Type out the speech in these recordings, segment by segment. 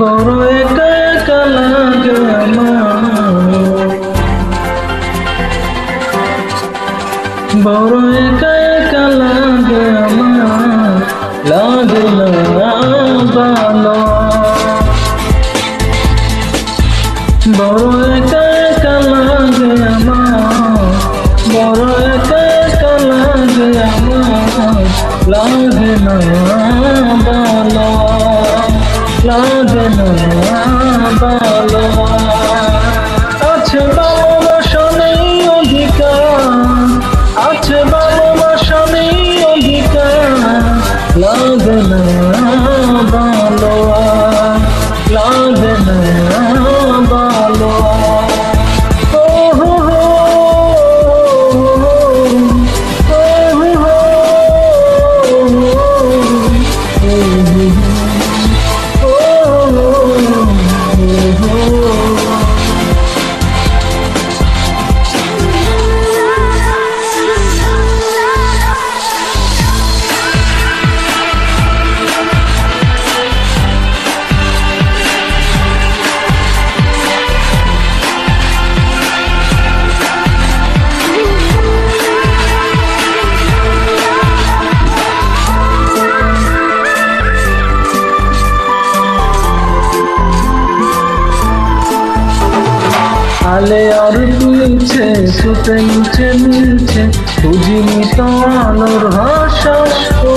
বড় একা একা লাগে আমার, বড় একা একা লাগে আমার, লাগে না ভালো। বড় একা একা লাগে আমার, বড় একা একা লাগে আমার, লাগে না ভালো, লাগে না ভালো। আছে ভালোবাসা নেই অধিকার, আছে ভালোবাসা নেই অধিকার, লাগে না ভালো, লাগে না ভালো। আলে আর তুলছে সুতে নিচে মিলছে, বুঝিনি তো আলোর ভাষা। ও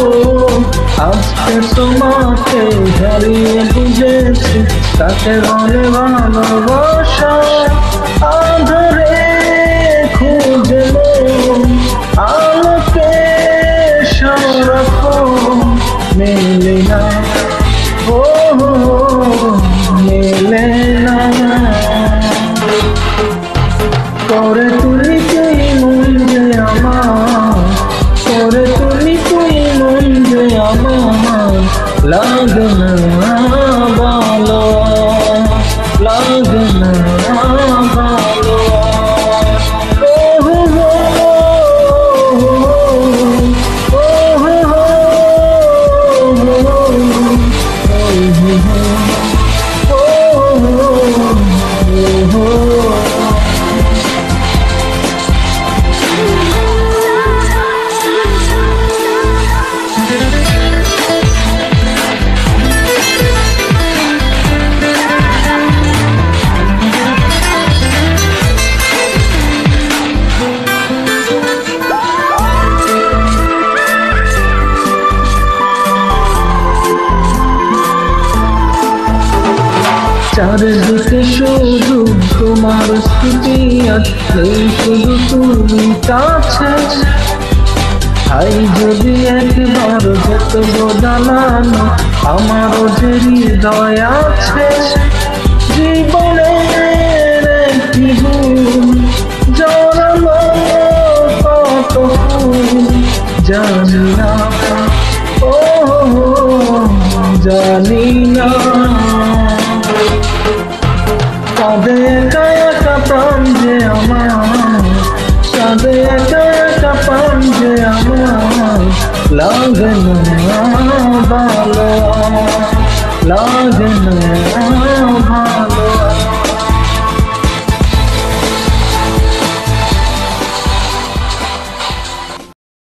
আজকে তোমাকে হারিয়ে বুঝেছি, তাকে বলে ভালোবাসা। আধারে খুঁজে আলোকে সারাক্ষণ মেলে না, ও মেলে না। করে তুই তুই মন যে আমার, করে তুই তুই মন যে আমার, লাগে না ভালো, লাগে না ভালো। চারিদিকে শুধু তোমার স্মৃতি আছে, শুধু তুমি কাছে। হাই যদি একবার যেত জানানো, আমারও যে হৃদয় আছে। জীবনের একটি ভুল জড়ালো কত ফুল, জানি না, ও জানি না। কাঁদে একা একা প্রাণ যে আমার, কাঁদে একা একা প্রাণ যে আমার, লাগে না ভালো, লাগে না